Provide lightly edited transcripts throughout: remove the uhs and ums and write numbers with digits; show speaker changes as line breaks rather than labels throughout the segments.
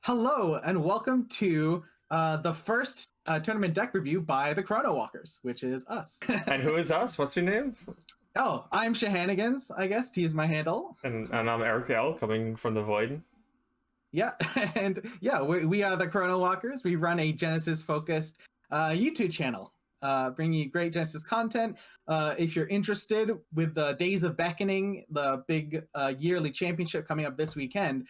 Hello and welcome to the first tournament deck review by the Chronowalkers, which is us.
And who is us? What's your name?
Oh, I'm Shahanigans, I guess, to use my handle.
And I'm Eric L, coming from the void.
Yeah, and yeah, we are the Chronowalkers. We run a Genesis-focused YouTube channel, bringing you great Genesis content. If you're interested with the Days of Beckoning, the big yearly championship coming up this weekend,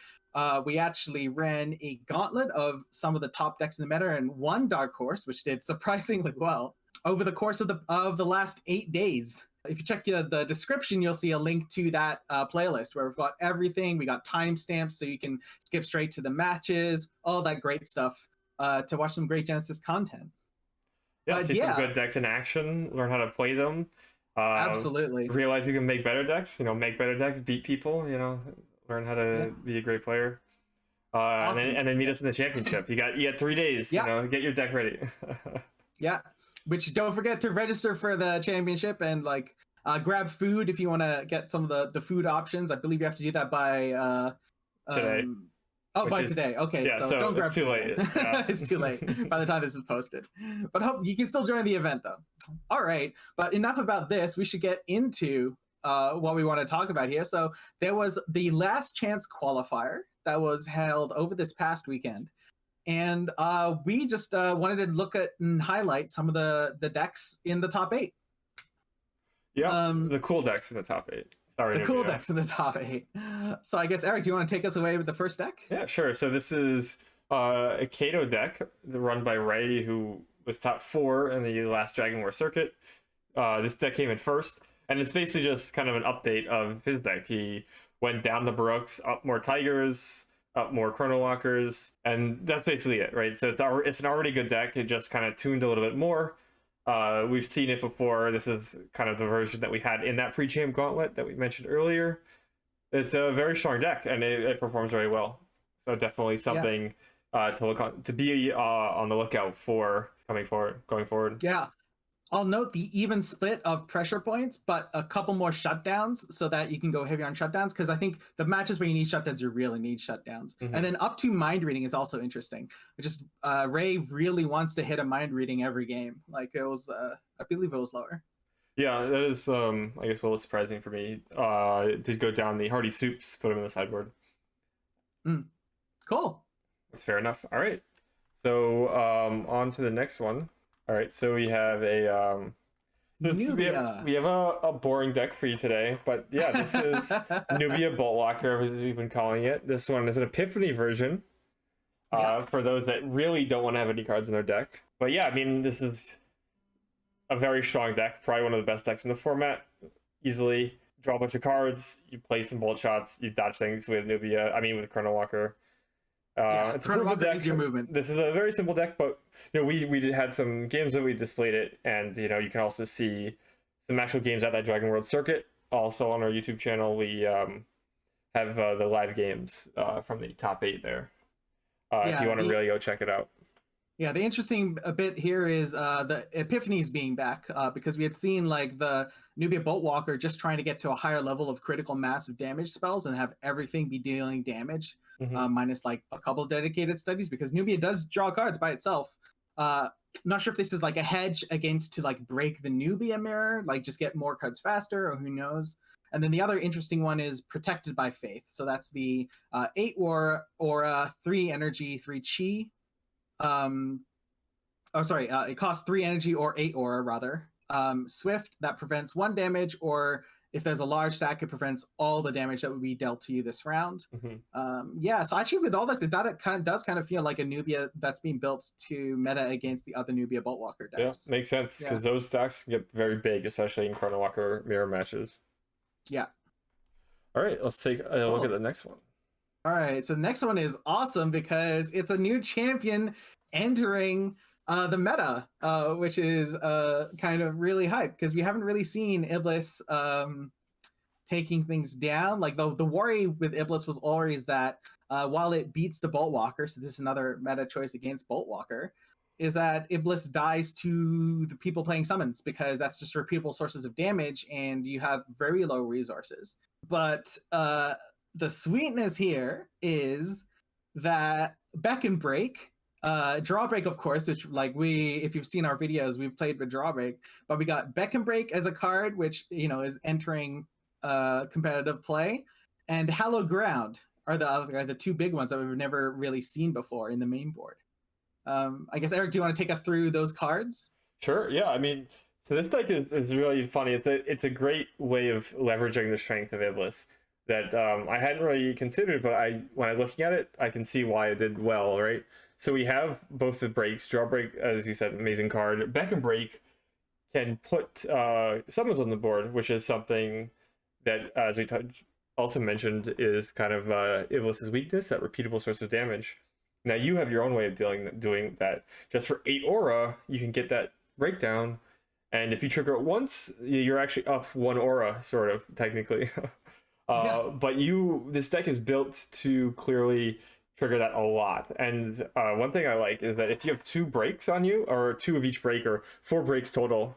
we actually ran a gauntlet of some of the top decks in the meta and one dark horse, which did surprisingly well over the course of the last 8 days. If you check the description, you'll see a link to that playlist where we've got everything. We got timestamps so you can skip straight to the matches, all that great stuff to watch some great Genesis content.
Yeah, see some good decks in action, learn how to play them.
Absolutely.
Realize you can make better decks, make better decks, beat people, learn how to be a great player. Awesome. and then meet us in the championship. You got 3 days, get your deck ready.
Yeah. Which don't forget to register for the championship and grab food if you want to get some of the food options. I believe you have to do that by
today.
Today. Okay,
yeah,
so don't grab
it's too late. Yeah.
It's too late by the time this is posted. But hope you can still join the event though. All right, but enough about this. We should get into what we want to talk about here. So there was the last chance qualifier that was held over this past weekend. And we just wanted to look at and highlight some of the decks in the top 8.
Yeah, the cool decks in the top 8. Sorry,
cool decks in the top 8. So I guess, Eric, do you want to take us away with the first deck?
Yeah, sure. So this is a Cato deck run by Ray, who was top 4 in the last Dragonworld circuit. This deck came in first, and it's basically just kind of an update of his deck. He went down the Brooks, up more Tigers, up more Chronowalkers, and that's basically it, right? So it's an already good deck. It just kind of tuned a little bit more. We've seen it before. This is kind of the version that we had in that free champ gauntlet that we mentioned earlier. It's a very strong deck, and it performs very well. So definitely something to look on, to be on the lookout for going forward.
Yeah. I'll note the even split of pressure points, but a couple more shutdowns so that you can go heavier on shutdowns, because I think the matches where you need shutdowns, you really need shutdowns. Mm-hmm. And then up to mind reading is also interesting. Just Ray really wants to hit a mind reading every game. Like it was, I believe it was lower.
Yeah, that is, I guess, a little surprising for me. To go down the Hardy Soups, put him in the sideboard.
Cool.
That's fair enough. All right. So on to the next one. All right, so we have a we have a boring deck for you today, but yeah, this is Nubia Boltwalker, as we've been calling it. This one is an Epiphany version for those that really don't want to have any cards in their deck. But yeah, I mean, this is a very strong deck, probably one of the best decks in the format. Easily draw a bunch of cards, you play some bolt shots, you dodge things with Nubia. I mean, with Chronowalker. It's a simple deck.
Your movement.
This is a very simple deck, but we had some games that we displayed it, and you can also see some actual games at that Dragonworld circuit. Also on our YouTube channel, we have the live games from the top 8 there. If you want to really go check it out.
Yeah, the interesting bit here is the Epiphanies being back, because we had seen the Nubia Boltwalker just trying to get to a higher level of critical massive damage spells and have everything be dealing damage. Mm-hmm. Minus a couple of dedicated studies, because Nubia does draw cards by itself. Not sure if this is a hedge against to break the Nubia mirror, just get more cards faster, or who knows. And then the other interesting one is Protected by Faith. So that's the 8 aura, 3 energy, 3 chi. It costs 3 energy or 8 aura rather. Swift, that prevents 1 damage, or if there's a large stack, it prevents all the damage that would be dealt to you this round. Mm-hmm. So actually with all this, it does kind of feel like a Nubia that's being built to meta against the other Nubia Boltwalker decks.
Yeah, makes sense, because those stacks get very big, especially in Chronowalker mirror matches.
Yeah.
All right, let's take a look at the next one.
All right, so the next one is awesome because it's a new champion entering the meta, which is kind of really hype, because we haven't really seen Iblis taking things down. The worry with Iblis was always that while it beats the Boltwalker, so this is another meta choice against Boltwalker, is that Iblis dies to the people playing summons, because that's just repeatable sources of damage and you have very low resources. But the sweetness here is that Beck and Break, Drawbreak, of course, which like if you've seen our videos, we've played with Drawbreak, but we got Beck and Break as a card, which is entering competitive play, and Hallowed Ground are the two big ones that we've never really seen before in the main board. I guess, Eric, do you want to take us through those cards?
Sure. Yeah. I mean, so this deck is really funny. It's a great way of leveraging the strength of Iblis that I hadn't really considered, but when I'm looking at it, I can see why it did well, right? So we have both the breaks. Drawbreak, as you said, amazing card. Beck and Break can put summons on the board, which is something that, as we also mentioned, is kind of Iblis's weakness, that repeatable source of damage. Now you have your own way of doing that. Just for 8 aura, you can get that breakdown, and if you trigger it once, you're actually up 1 aura, sort of, technically. But this deck is built to clearly trigger that a lot. And one thing I like is that if you have 2 breaks on you, or 2 of each break, or 4 breaks total,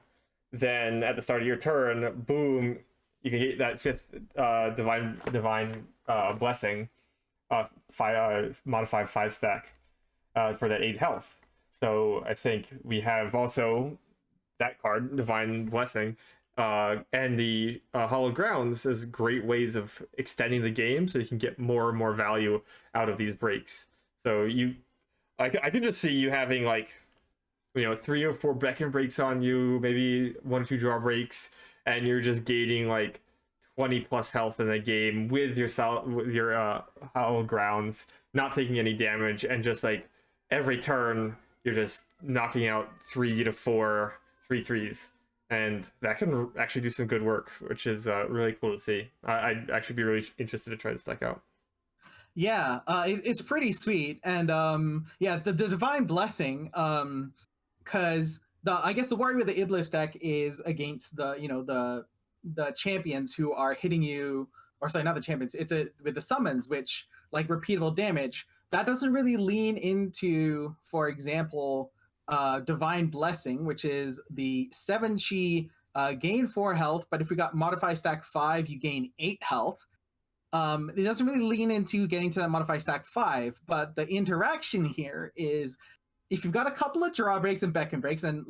then at the start of your turn, boom, you can get that 5th divine blessing, modified 5 stack for that 8 health. So I think we have also that card, Divine Blessing, and the Hallowed Grounds as great ways of extending the game, so you can get more and more value out of these breaks. So I can just see you having 3 or 4 Beck and Breaks on you, maybe 1 or 2 draw breaks, and you're just gaining 20 plus health in the game with your Hallowed Grounds, not taking any damage, and just every turn you're just knocking out 3 to 4 3/3s, and that can actually do some good work, which is really cool to see. I'd actually be really interested to try this deck out.
Yeah, it's pretty sweet, and the Divine Blessing, because I guess the worry with the Iblis deck is against the champions who are hitting you, or sorry, not the champions. It's with the summons, which repeatable damage that doesn't really lean into, for example, Divine Blessing, which is the 7 chi, gain 4 health, but if we got modify stack 5, you gain 8 health. It doesn't really lean into getting to that modify stack 5, but the interaction here is if you've got a couple of drawbreaks and Beck and Breaks, and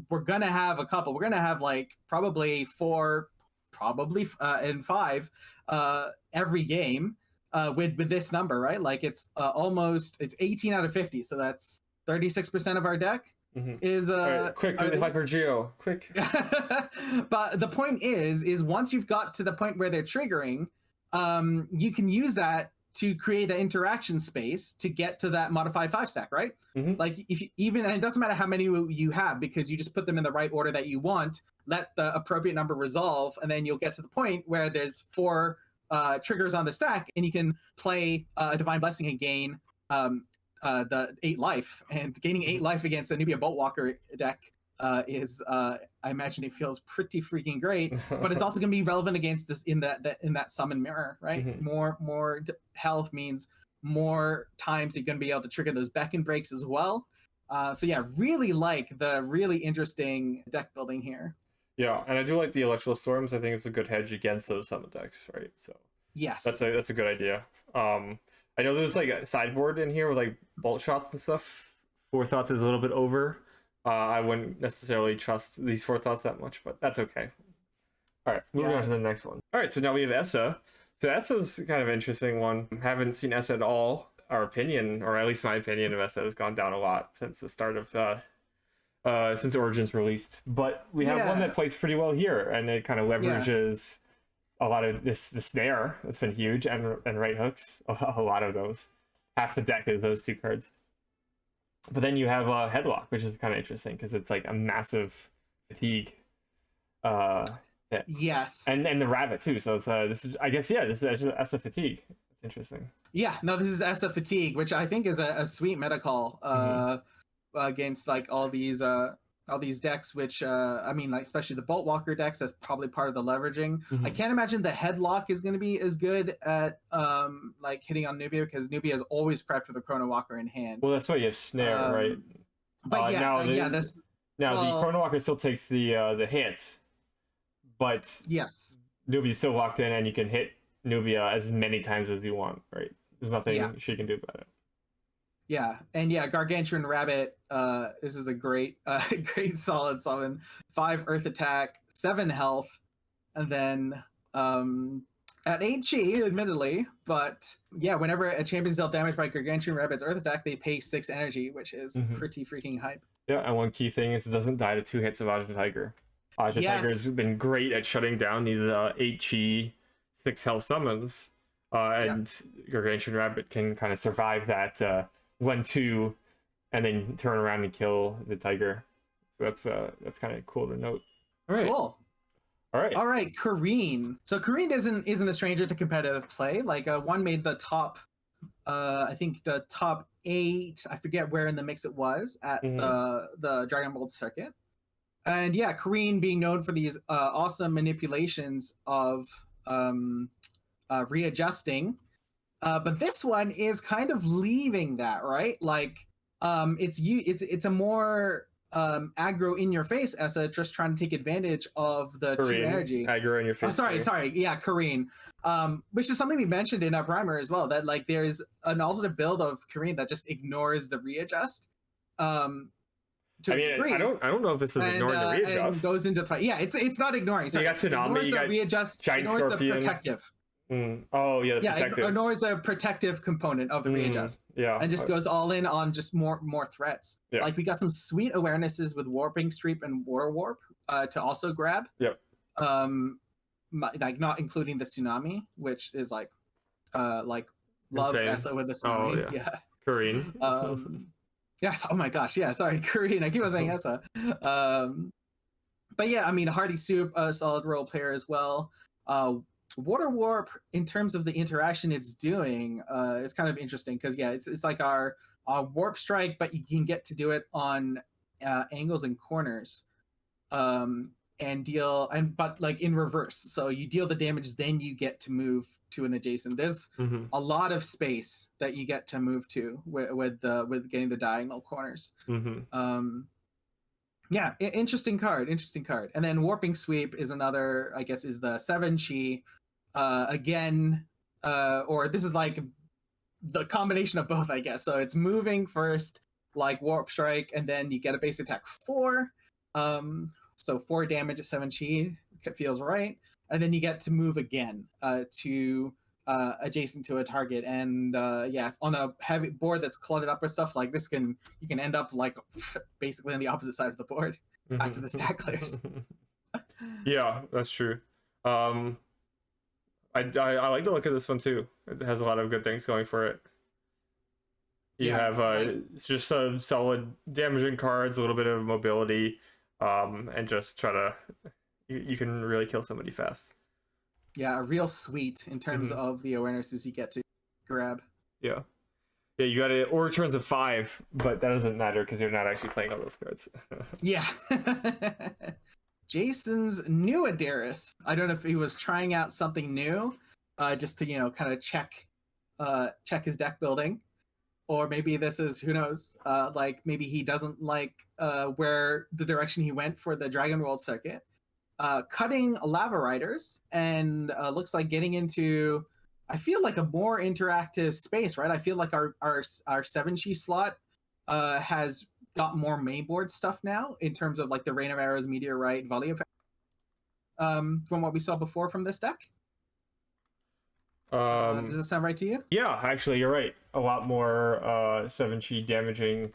we're gonna have a couple, we're gonna have probably 4, and 5 every game with this number, right? It's it's 18 out of 50, so that's 36% of our deck. Is
right, quick, do the hyper geo, quick.
But the point is once you've got to the point where they're triggering, you can use that to create the interaction space to get to that modified 5 stack, right? If you, and it doesn't matter how many you have, because you just put them in the right order that you want, let the appropriate number resolve, and then you'll get to the point where there's 4 triggers on the stack, and you can play a Divine Blessing and gain the 8 life. And gaining 8 life against a Nubia Boltwalker deck is I imagine it feels pretty freaking great, but it's also going to be relevant against this in that summon mirror, right? More health means more times you're going to be able to trigger those Beck and Breaks as well. So yeah, really really interesting deck building here.
Yeah, and I do like the Electrical Storms. I think it's a good hedge against those summon decks, right? So
yes,
that's a good idea. I know there's a sideboard in here with bolt shots and stuff. Forethoughts is a little bit over. I wouldn't necessarily trust these Forethoughts that much, but that's okay. All right, moving on to the next one. All right, so now we have Essa. So Essa's kind of an interesting one. Haven't seen Essa at all. Our opinion, or at least my opinion of Essa, has gone down a lot since the start of since Origins released. But we have one that plays pretty well here, and it kind of leverages a lot of this snare. That's been huge, and right hooks, a lot of those. Half the deck is those 2 cards. But then you have Headlock, which is kind of interesting because it's a massive fatigue.
Yes.
And the rabbit too. So it's this is Essa fatigue. It's interesting.
Yeah, no, this is Essa fatigue, which I think is a sweet meta call against all these decks, which especially the Boltwalker decks. That's probably part of the leveraging. I can't imagine the Headlock is going to be as good at hitting on Nubia, because Nubia is always prepped with a Chronowalker in hand.
Well, that's why you have Snare, right?
But the
Chronowalker still takes the hits, but
yes,
Nubia's still locked in, and you can hit Nubia as many times as you want, right? There's nothing she can do about it.
Yeah, and yeah, Gargantuan Rabbit. This is a great, great solid summon. 5 Earth attack, 7 health, and then at 8 chi, admittedly, but yeah, whenever a champion's dealt damage by Gargantuan Rabbit's Earth attack, they pay 6 energy, which is pretty freaking hype.
Yeah, and one key thing is it doesn't die to 2 hits of Ajna Tiger. Ajna Tiger has been great at shutting down these 8 chi, 6 health summons, and Gargantuan Rabbit can kind of survive that 1-2, and then turn around and kill the Tiger. So that's kind of cool to note.
All right. Cool.
All
right, Qureen. So Qureen isn't a stranger to competitive play. Like one made the top, I think the top 8. I forget where in the mix it was at the Dragonworld circuit. And yeah, Qureen being known for these awesome manipulations of readjusting, but this one is kind of leaving that, right? Like it's a more aggro in your face Essa, just trying to take advantage of the
Qureen,
2 energy.
Aggro in your face.
Sorry. Yeah, Qureen. Which is something we mentioned in our primer as well, that like there's an alternate build of Qureen that just ignores the readjust.
I don't know if this is ignoring the readjust.
And goes into fight. Yeah, it's not ignoring.
So you got Tsunami, you got
readjust,
Giant
ignores
Scorpion.
the protective.
Oh yeah, the protective.
It ignores the protective component of the readjust.
Yeah,
and just goes all in on just more threats.
Yeah.
Like we got some sweet awarenesses with Warping Sweep and Water Warp to also grab.
Yep.
Like not including the Tsunami, which is like love
Insane.
Essa with the Tsunami.
Oh yeah. Qureen.
Yes. Oh my gosh. Yeah. Sorry, Qureen. I keep on saying Essa. But yeah, I mean, Hardy Soup, a solid role player as well. Water Warp, in terms of the interaction it's doing, is kind of interesting because yeah, it's like our Warp Strike, but you can get to do it on angles and corners, and but like in reverse. So you deal the damage, then you get to move to an adjacent. There's a lot of space that you get to move to with getting the diagonal corners. Yeah, interesting card. And then Warping Sweep is another, I guess, is the 7 chi. Again, or this is like the combination of both, I guess. So it's moving first, like Warp Strike, and then you get a base attack 4. So 4 damage at 7 chi feels right. And then you get to move again to adjacent to a target. And yeah, on a heavy board that's cluttered up with stuff like this, you can end up like basically on the opposite side of the board after the stack clears.
Yeah, that's true. I like the look of this one too. It has a lot of good things going for it. You have it's just some solid damaging cards, a little bit of mobility, and just try to you can really kill somebody fast.
Yeah, a real sweet in terms of the awarenesses you get to grab.
Yeah, you got it. Or returns of 5, but that doesn't matter because you're not actually playing all those cards.
Yeah. Jason's new Idiris. I don't know if he was trying out something new, just to kind of check his deck building, or maybe this is, who knows, like maybe he doesn't like where the direction he went for the Dragonworld circuit. Cutting Lava Riders and looks like getting into, I feel like, a more interactive space, right? I feel like our 7 chi slot has got more mainboard stuff now in terms of like the Rain of Arrows, Meteorite, Volley of from what we saw before from this deck. Does this sound right to you?
Yeah, actually, you're right. A lot more 7 chi damaging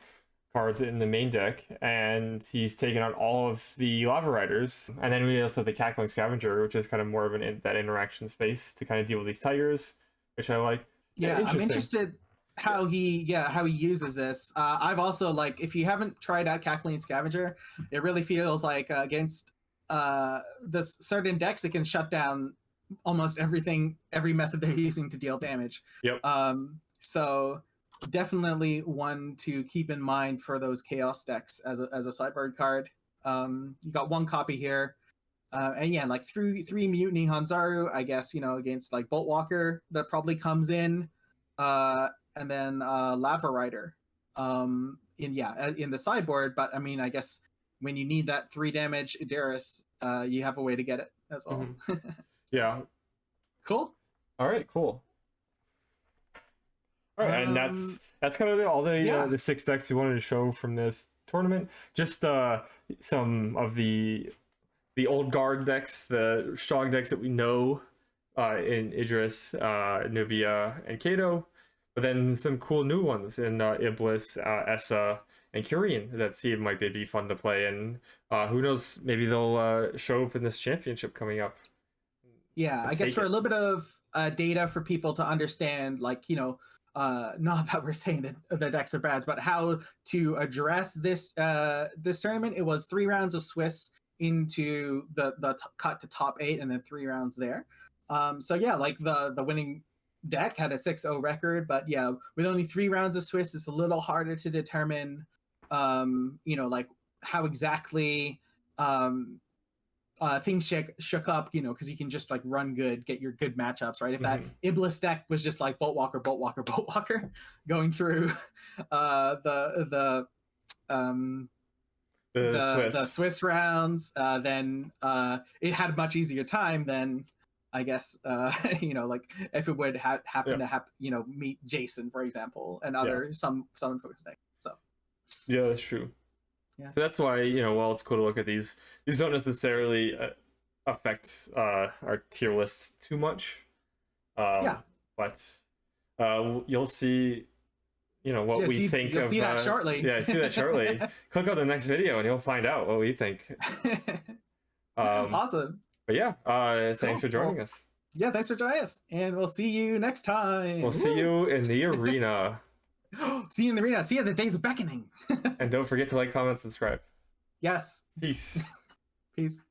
cards in the main deck, and he's taken out all of the Lava Riders. And then we also have the Cackling Scavenger, which is kind of more of that interaction space to kind of deal with these tigers, which I like.
Yeah, I'm interested how he uses this. I've also, like, if you haven't tried out Cackling Scavenger, it really feels like against this certain decks, it can shut down almost everything, every method they're using to deal damage.
Yep.
So definitely one to keep in mind for those chaos decks as a sideboard card. You got 1 copy here. And yeah, like 3 Mutiny Hanzaru, I guess, against like Boltwalker that probably comes in. And then Lava Rider in the sideboard. But I mean, I guess when you need that 3 damage Idiris, you have a way to get it as well.
Yeah.
Cool.
All right, cool. All right, and that's kind of all the 6 decks we wanted to show from this tournament. Just some of the old guard decks, the strong decks that we know in Idris, Nubia, and Cato, but then some cool new ones in Iblis, Essa, and Qureen that seem like they'd be fun to play, and who knows, maybe they'll show up in this championship coming up.
Yeah, I guess for a little bit of data for people to understand, like, not that we're saying that the decks are bad, but how to address this this tournament. It was 3 rounds of Swiss into the cut to top 8, and then 3 rounds there. So yeah, like the winning deck had a 6-0 record, but yeah, with only 3 rounds of Swiss, it's a little harder to determine, like how exactly things shook up, because you can just like run good, get your good matchups, right? If that Iblis deck was just like Bolt Walker, Bolt Walker, Bolt Walker, going through the Swiss rounds, then it had a much easier time than, I guess, like if it would happen to meet Jason, for example, and other some focus decks. So
yeah, that's true.
Yeah.
So that's why, while it's cool to look at these don't necessarily affect our tier lists too much. But you'll see, what we think
you'll see that shortly.
Yeah, see that shortly. Click on the next video and you'll find out what we think.
Awesome.
But yeah, thanks for joining us.
Yeah, thanks for joining us, and we'll see you next time.
We'll see you in the arena.
See you in the arena. See you at the Days of Beckoning.
And don't forget to like, comment, subscribe.
Yes.
Peace.
Peace.